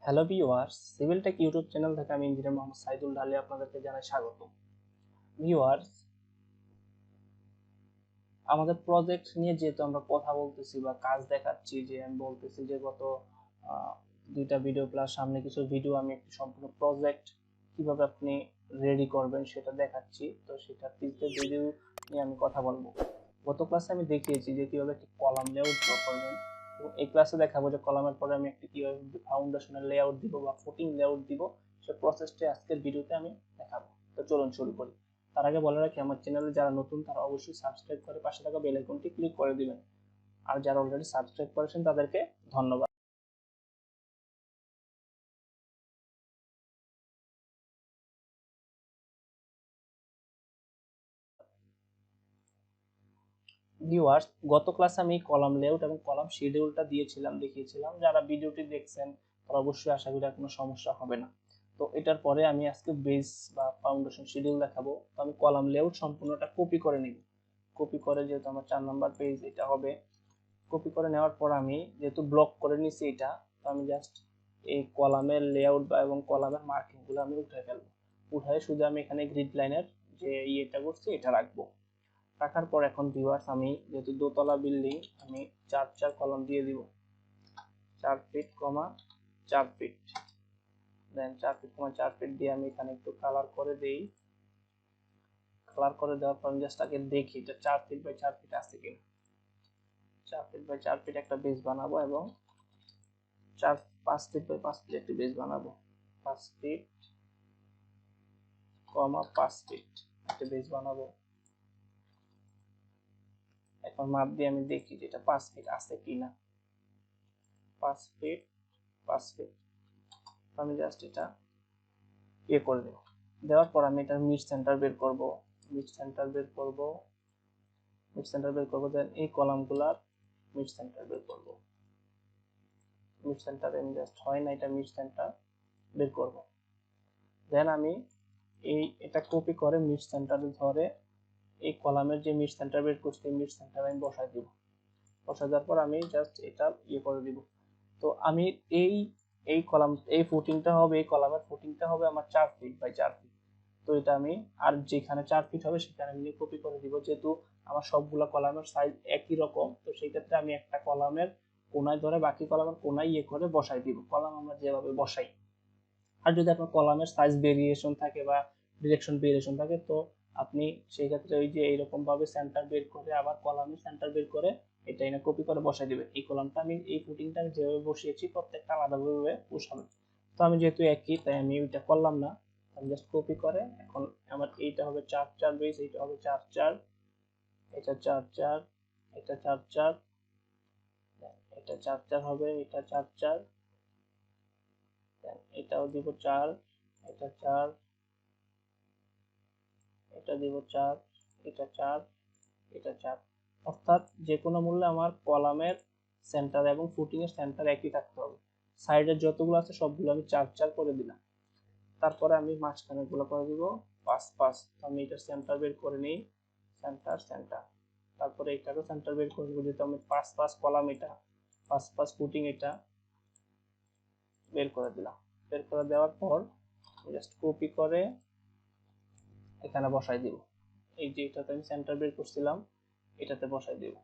Hello viewers, civil take YouTube channel থেকে আমি engineer Mohammad Saidul ঢালি আপনাদেরকে জানাই স্বাগত। ভিউয়ার্স, আমাদের প্রজেক্ট নিয়ে যেহেতু আমরা কথা বলতেছি বা কাজ দেখাচ্ছি, যে আমি বলতেছি যে গত দুইটা ভিডিও প্লাস সামনে কিছু ভিডিও আমি একটি সম্পূর্ণ প্রজেক্ট কিভাবে আপনি রেডি করবেন সেটা দেখাচ্ছি। তো সেটা তিনটে ভিডিও নিয়ে আমি কথা বলবো। গত ক্লাসে আমি দেখিয়েছি যে কিভাবে একটি কলাম লেআউট ড্র করবেন, এবং এই ক্লাসে দেখাবো যে কলামের পরে আমি একটি কিভাবে ফাউন্ডেশনের লেআউট দিব বা ফুটিং লেআউট দিব, সেই প্রসেসটি আজকের ভিডিওতে আমি দেখাবো। তো চলুন শুরু করি। তার আগে বলে রাখি, আমার চ্যানেলে যারা নতুন তারা অবশ্যই সাবস্ক্রাইব করে পাশে থাকা বেল আইকনটি ক্লিক করে দিবেন, আর যারা অলরেডি সাবস্ক্রাইব করেছেন তাদেরকে ধন্যবাদ। ভিউয়ার্স, গত ক্লাসে আমি কলাম লেআউট এবং কলাম শিডিউলটা দেখিয়েছিলাম। যারা ভিডিওটি দেখছেন তারা অবশ্যই আশা করি আর কোনো সমস্যা হবে না। তো এটার পরে আমি আজকে বেস বা ফাউন্ডেশন শিডিউল দেখাবো। তো আমি কলাম লেআউট সম্পূর্ণটা কপি করে নিব। কপি করে, যেহেতু আমার 4 নাম্বার পেজ এটা হবে, কপি করে নেওয়ার পর আমি যেহেতু ব্লক করে নিছি এটা, তো আমি জাস্ট এই কলামের লেআউট বা এবং কলামের মার্কিং গুলো আমি উঠে ফেলবো। উঠায় শুধু আমি এখানে গ্রিড লাইনের যে ইয়েটা করছি এটা রাখবো। রাখার পর এখন ভিউয়ার্স, আমি যেহেতু দোতলা বিল্ডিং, আমি 4 কলাম দিয়ে দিব। 4 ফিট কমা 4 ফিট, দেন 4 ফিট কমা 4 ফিট দিয়ে আমি এখানে একটু কালার করে দেই। কালার করে দেওয়ার পর আমি জাস্ট আগে দেখি যে 4 ফিট বাই 4 ফিট আছে কিনা। 4 ফিট বাই 4 ফিট একটা বেস বানাবো, এবং 5 ফিট বাই 5 ফিট একটা বেস বানাবো। 5 ফিট কমা 5 ফিট একটা বেস বানাবো। এখন মাপ দিয়ে আমি দেখি যে এটা 5 ফিট আছে কিনা। 5 ফিট 5 ফিট, আমি জাস্ট এটা করে দেব। দেওয়ার পর আমি এটা মিড সেন্টার বের করব। দেন এই কলামগুলার মিড সেন্টার বের করব। মিড সেন্টার আমি জাস্ট হয় না, এটা মিড সেন্টার বের করব। দেন আমি এটা কপি করে মিড সেন্টারে ধরে এই কলামের যে মিড সেন্টার বের করছি এই মিড সেন্টার আমি বসাই দিব। বসাই দেওয়ার পর আমি জাস্ট এটা করে দিব। তো আমি এই এই কলাম এই ফুটিংটা হবে, এই কলামের ফুটিংটা হবে আমার 4 ফিট বাই 4 ফিট। তো এটা আমি আর যেখানে 4 ফিট হবে সেখানে আমি কপি করে দিব। যেহেতু আমার সবগুলা কলামের সাইজ একই রকম, তো সেই ক্ষেত্রে আমি একটা কলামের কোনায় ধরে বাকি কলামের কোনায় করে বসাই দিব, কলাম আমরা যেভাবে বসাই। আর যদি আপনার কলামের সাইজ ভেরিয়েশন থাকে বা ডিরেকশন ভেরিয়েশন থাকে, তো আপনি সেই ক্ষেত্রে ওই যে এইরকম ভাবে সেন্টার বের করে আবার কলামের সেন্টার বের করে এটা এনে কপি করে বসাই দিবেন। এই কলামটা আমি এই ফুটিংটা আমি যেভাবে বসিয়েছি প্রত্যেকটা আলাদাভাবে বসাবেন। তো আমি যেহেতু একই, তাই আমি ওইটা করলাম না, আমি জাস্ট কপি করে এখন আমার এইটা হবে 4 বেস, এইটা হবে 4 এটা 4 এটা 4 এটা 4 হবে, এটা 4 এটাও দিব 4, এটা 4, এটা দিব 4, এটা 4, এটা 4। অর্থাৎ যে কোনো মূল্যে আমার কলামের সেন্টার এবং ফুটিং এর সেন্টার একই থাকতে হবে। সাইডের যতগুলো আছে সবগুলো আমি 4 করে দিলাম। তারপরে আমি মাঝখানে গুলো করে দিব 5। তো আমি এটা সেন্টার বের করে নিই, সেন্টার। তারপরে এটারও সেন্টার বের করে দিব, যেহেতু আমি 5 কলাম, এটা 5 ফুটিং এটা বের করে দিলাম। বের করে দেওয়ার পর জাস্ট কপি করে এখানে বসাই দিব। এই যে এটাতে আমি সেন্টার বের করছিলাম এটাতে বসাই দিব।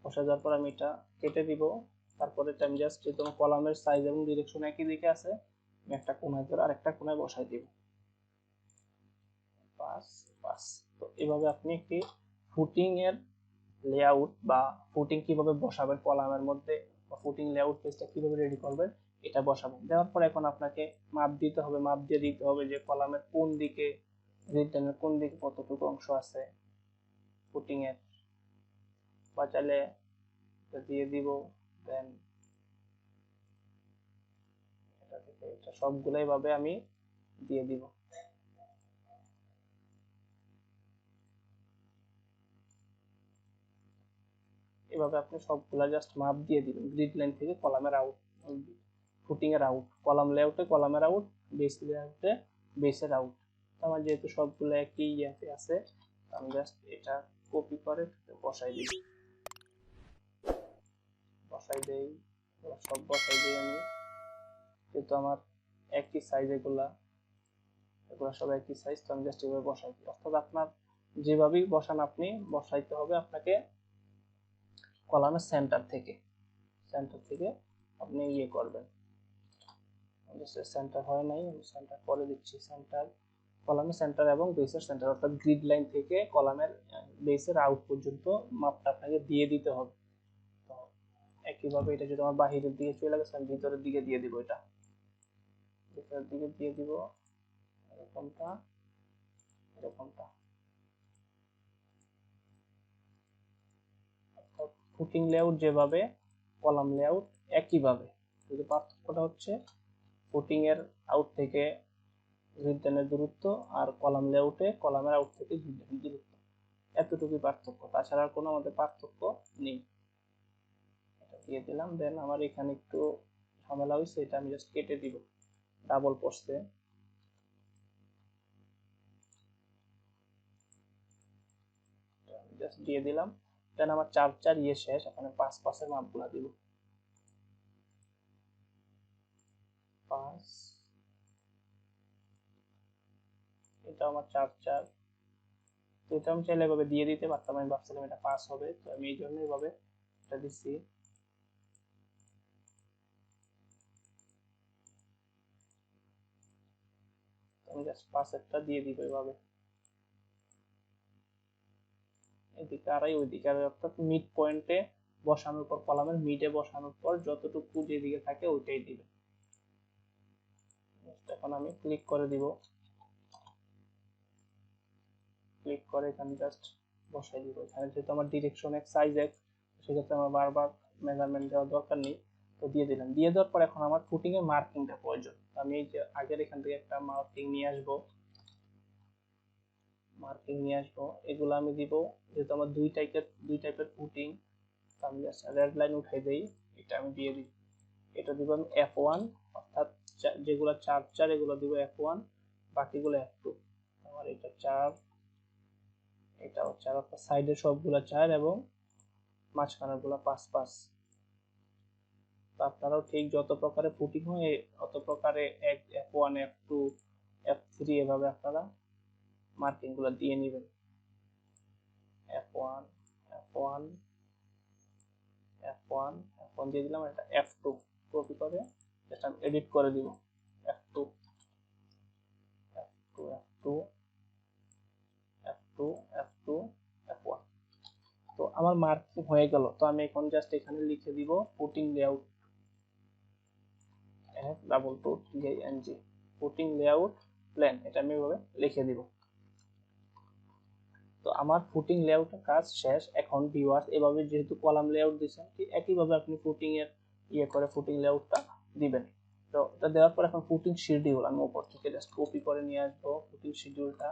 বসাই দেওয়ার পর আমি এটা কেটে দিব। তারপরে আমি জাস্ট যেহেতু কলামের সাইজ এবং ডিরেকশন একই দিকে আছে, আমি একটা কোণায় ধরে আরেকটা কোণায় বসাই দিব। 5। তো এভাবে আপনি একটি ফুটিং এর লেআউট বা ফুটিং কিভাবে বসাবেন কলামের মধ্যে, বা ফুটিং লেআউট পেজটা কিভাবে রেডি করবেন এটা বসাবেন। দেওয়ার পর এখন আপনাকে মাপ দিতে হবে, মাপ দিয়ে দিতে হবে যে কলামের কোন দিকে, রিটার্নের কোন দিকে কতটুকু অংশ আছে ফুটিং এর, বা চাইলে এটা দিয়ে দিব। দেন এটা থেকে এটা সবগুলাই ভাবে আমি দিয়ে দিব। এভাবে আপনি সবগুলা জাস্ট মাপ দিয়ে দিবেন গ্রিড লাইন থেকে কলামের আউট, ফুটিং এর আউট, কলাম লেআউটে কলামের আউট, বেস লেআউটে বেসের আউট। আমার যেহেতু সবগুলো একই ইয়াতে আছে, আমি জাস্ট এটা কপি করে বসাই দিই। সব বসাই দিই আমি। যেহেতু আমার একই সাইজ, এগুলা সব একই সাইজ, তো আমি জাস্ট এভাবে বসাই দিই। অর্থাৎ আপনার যেভাবেই বসান আপনি বসাইতে হবে আপনাকে কলামের সেন্টার থেকে আপনি ইয়ে করবেন। সেন্টার হয় নাই, আমি সেন্টার করে দিচ্ছি। সেন্টার, কলামের সেন্টার এবং বেসের সেন্টার, অর্থাৎ গ্রিড লাইন থেকে কলামের বেসের আউট পর্যন্ত মাপটা আপনাকে দিয়ে দিতে হবে। তো একইভাবে এটা যদি আমার বাহিরের দিকে চলে গেছে, আমি ভিতরের দিকে দিয়ে দিব। এটা ভিতরের দিকে দিয়ে দিব, এরকমটা এরকমটা। অর্থাৎ ফুটিং লেআউট যেভাবে, কলাম লেআউট একইভাবে, শুধু পার্থক্যটা হচ্ছে ফুটিং এর আউট থেকে গ্রিড লাইনের দূরত্ব আর কলাম লেআউটে কলামের আউট থেকে গ্রিড লাইনের দূরত্ব, এতটুকুই পার্থক্য, তাছাড়া আর কোনো আমাদের পার্থক্য নেই। এটা দিয়ে দিলাম। দেন আমার এখানে একটু ঝামেলা হয়েছে, এটা আমি জাস্ট কেটে দিব, ডাবল পড়ছে, জাস্ট দিয়ে দিলাম। দেন আমার 4 ইয়ে শেষ, এখানে 5 মাপগুলা দিব। 5, এটা আমার 4, তো এটা আমি চাইলে এভাবে দিয়ে দিতে পারতাম, আমি ভাবছিলাম এটা 5 হবে, তো আমি এই জন্য এভাবে এটা দিচ্ছি। আমি জাস্ট 5 একটা দিয়ে দিব এভাবে, এদিকে আড়াই ওইদিকে আড়াই, অর্থাৎ মিড পয়েন্টে বসানোর পর, কলামের মিডে বসানোর পর যতটুকু যেদিকে থাকে ওইটাই দিবে। এখন আমি ক্লিক করে দিব, ক্লিক করে এখানে জাস্ট বসাই দিব। এখানে যেহেতু আমার ডিরেকশন এক, সাইজ এক, সেক্ষেত্রে আমার বারবার মেজারমেন্ট দেওয়ার দরকার নেই, তো দিয়ে দিলাম। দিয়ে দেওয়ার পর এখন আমার ফুটিং এর মার্কিংটা প্রয়োজন। আমি এই যে আগের এখান থেকে একটা মার্কিং নিয়ে আসবো, এগুলো আমি দিব। যেহেতু আমার দুই টাইপের ফুটিং, তো আমি জাস্ট রেড লাইন উঠাই দেই, এটা আমি দিয়ে দিই। এটা দিব আমি F1, অর্থাৎ যেগুলো 4 এগুলো দিব F1, বাকিগুলো F2। আমার এটা 4, এটাও 4, অর্থাৎ সাইডের সবগুলো 4 এবং মাঝখানের গুলো 5। তো আপনারাও ঠিক যত প্রকারে ফুটিং হয় অত প্রকারে F1, F2, F3 এভাবে আপনারা মার্কিং গুলো দিয়ে নেবেন। F1, F1, F1, F1 দিয়ে দিলাম। এটা F2 কপি করে জাস্ট আমি এডিট করে দিব, F2, F2, F2, F2, F2, F1। তো আমার মার্কিং হয়ে গেল। তো আমি এখন জাস্ট এখানে লিখে দিব footing layout, F2T footing layout plan, এটা আমি এভাবে লিখে দিব। তো আমার ফুটিং লেআউটের কাজ শেষ। এখন ভিউয়ার্স এভাবে যেহেতু কলাম লেআউট দিয়েছেন, ঠিক একইভাবে আপনি ফুটিং এর করে ফুটিং লেআউটটা দিবেন। তো এটা দেওয়ার পর এখন ফুটিং শিডিউল আমি উপর থেকে জাস্ট কপি করে নিয়ে আসবো। ফুটিং শিডিউলটা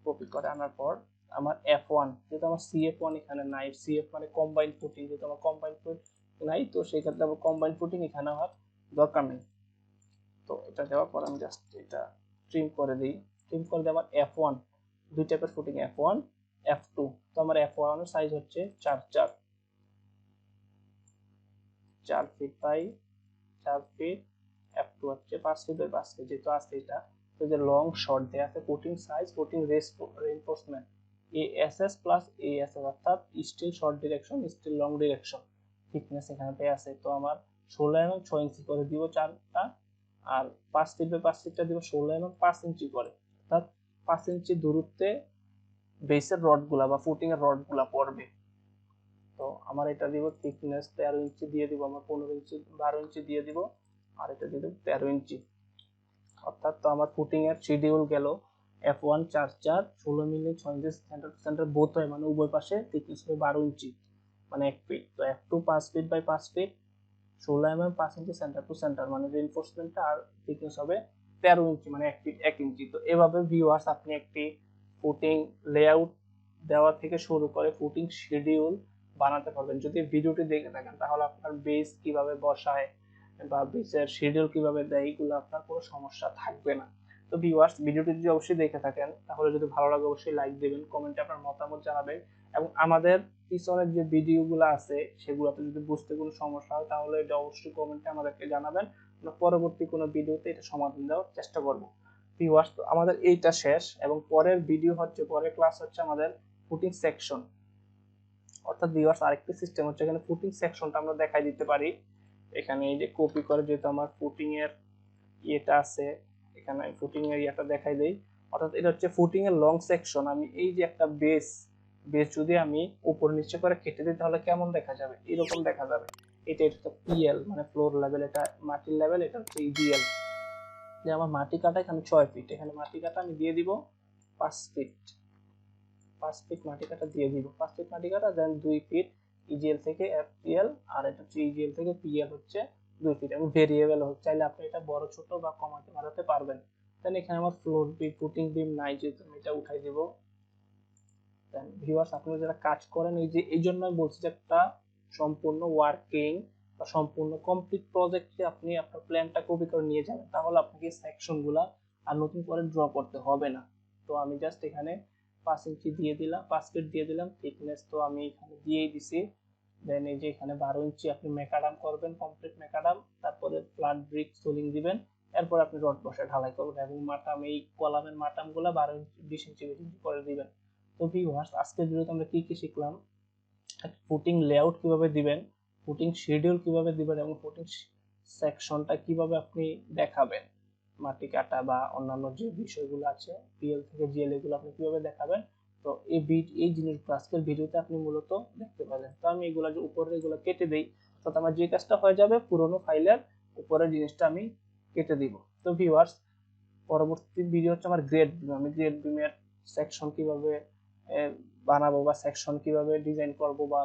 কপি করে আনার পর আমার F1, যেহেতু আমার CF1 এখানে নাই, CF মানে কম্বাইন ফুটিং, যেহেতু আমার কম্বাইন ফুটিং নাই, তো সেই ক্ষেত্রে আমার কম্বাইন ফুটিং এখানে আমার দরকার নেই। তো এটা দেওয়ার পর আমি জাস্ট এটা ট্রিম করে দিই। ট্রিম করে দিয়ে আমার F1, দুই টাইপের ফুটিং, F1, F2। তো আমার F1 এর সাইজ হচ্ছে 4 ফিট বাই 4 ফিট, F2 হচ্ছে 5 ফিট বাই 5 ফিট। যেহেতু আছে এটা, তো যে লং শর্ট দেয়া আছে footing size, footing reinforcement ASS plus ASS, অর্থাৎ steel short direction, steel long direction thickness এখানে দেয়া আছে। তো আমার 16 এবং 6 ইঞ্চি করে দিব চারটা, আর 5 ফিট বাই 5 ফিটটা দিব 16 এবং 5 ইঞ্চি করে, অর্থাৎ 5 ইঞ্চি দূরত্বে বেসের রডগুলা বা ফুটিং এর রডগুলা পড়বে। তো আমার এটা দিব থিকনেস 13 ইঞ্চি দিয়ে দিব, আমার 15 ইঞ্চি 12 ইঞ্চি দিয়ে দিব, আর এটা দিয়ে দেব 13 ইঞ্চি। অর্থাৎ তো আমার ফুটিং এর শিডিউল গেল F1 4, 16 milli 6 inch centre to centre both হয়, মানে উভয় পাশে থিকনেস হবে 12 ইঞ্চি, মানে 1 ফিট। তো F2 5 feet by 5 feet, 16 mm 5 inch centre to centre, মানে রিইনফোর্সমেন্টটা আর থিকনেস হবে 13 ইঞ্চি, মানে 1 ফিট 1 ইঞ্চি। তো এভাবে ভিউয়ার্স আপনি একটি ফুটিং লেআউট দেওয়া থেকে শুরু করে ফুটিং শিডিউল বানাতে পারবেন। যদি ভিডিওটি দেখে থাকেন তাহলে আপনার বেস কিভাবে বসায় বা বেসের শিডিউল কিভাবে দেয়, এগুলো আপনার কোনো সমস্যা থাকবে না। তো ভিউয়ার্স ভিডিওটি যদি অবশ্যই দেখে থাকেন তাহলে যদি ভালো লাগে অবশ্যই লাইক দিবেন, কমেন্টে আপনার মতামত জানাবেন, এবং আমাদের পিছনের যে ভিডিওগুলো আছে সেগুলোতে যদি বুঝতে কোনো সমস্যা হয় তাহলে এটা অবশ্যই কমেন্টে আমাদেরকে জানাবেন, আমরা পরবর্তী কোনো ভিডিওতে এটা সমাধান দেওয়ার চেষ্টা করব। ভিউয়ার্স, তো আমাদের এইটা শেষ এবং পরের ভিডিও হচ্ছে, পরের ক্লাস হচ্ছে আমাদের ফুটিং সেকশন। অর্থাৎ ভিউয়ার্স আরেকটি সিস্টেম হচ্ছে, এখানে ফুটিং সেকশনটা আমরা দেখাই দিতে পারি। এখানে এই যে কপি করে, যেহেতু আমার ফুটিং এর ইয়েটা আছে, এখানে আমি ফুটিং এর ইয়েটা দেখাই দেই। অর্থাৎ এটা হচ্ছে ফুটিং এর লং সেকশন। আমি এই যে একটা বেস যদি আমি উপর নিচে করে কেটে দিই তাহলে কেমন দেখা যাবে, এরকম দেখা যাবে। এটা হচ্ছে পিএল মানে ফ্লোর লেভেল, এটা মাটির লেভেল, এটা হচ্ছে ইজিএল। যে আমার মাটি কাটা এখানে 6 ফিট, এখানে মাটি কাটা আমি দিয়ে দিব 5 ফিট, 5 ফিট মাটি কাটা দিয়ে দিব, 5 ফিট মাটি কাটা, দেন 2 ফিট ইজিএল থেকে এফপিএল, আর এটা হচ্ছে ইজিএল থেকে পিএল হচ্ছে 2 ফিট। এবং ভেরিয়েবল হচ্ছে, চাইলে আপনি এটা বড় ছোট বা কমাতে বাড়াতে পারবেন। দেন এখানে আমার ফ্লোর বিম ফুটিং বিম নাই, যেহেতু আমি এটা উঠাই দিব। দেন ভিউয়ার্স, আপনারা যারা কাজ করেন, এই যে এই জন্য আমি বলছি যে একটা সম্পূর্ণ ওয়ার্কিং বা সম্পূর্ণ কমপ্লিট প্রজেক্টে আপনি আপনার প্ল্যানটা কপি করে নিয়ে যাবেন, তাহলে আপনাকে সেকশনগুলো আর নতুন করে ড্র করতে হবে না। তো আমি জাস্ট এখানে 5 ইঞ্চি দিয়ে দিলাম, 5 ফিট দিয়ে দিলাম, থিকনেস তো আমি এখানে দিয়েই দিছি। দেন এই যে এখানে 12 ইঞ্চি আপনি মেকাডাম করবেন, কমপ্লিট মেকাডাম, তারপরে ফ্ল্যাট ব্রিক সোলিং দিবেন, এরপর আপনি রড বসে ঢালাই করবেন এবং মাটাম, এই কলামের মাটামগুলো 12 ইঞ্চি 20 ইঞ্চি 20 ইঞ্চি করে দিবেন। তো ভিউয়ার্স, আজকের ভিডিওতে আমরা কি কি শিখলাম, ফুটিং লেআউট কিভাবে দিবেন, ফুটিং শিডিউল কিভাবে দিবেন এবং ফুটিং সেকশনটা কিভাবে আপনি দেখাবেন, মাটি কাটা বা অন্যান্য যে বিষয়গুলো আছে পিএল থেকে জিএল, এগুলো আপনি কিভাবে দেখাবেন। তো এই জিনিসগুলো আজকের ভিডিওতে আপনি মূলত দেখতে পেলেন। তো আমি এগুলো যে উপরে এগুলো কেটে দেই, তো আমার যে কাজটা হয়ে যাবে, পুরোনো ফাইলের উপরের জিনিসটা আমি কেটে দিব। তো ভিউয়ার্স, পরবর্তী ভিডিও হচ্ছে আমার গ্রেড বিম। আমি গ্রেড বিমের সেকশন কিভাবে বানাবো বা সেকশন কিভাবে ডিজাইন করব, বা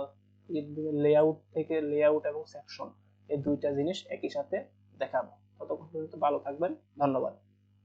গ্রেড বিমের লেআউট থেকে লেআউট এবং সেকশন এই দুইটা জিনিস একই সাথে দেখাবো। ততক্ষণ পর্যন্ত ভালো থাকবেন, ধন্যবাদ।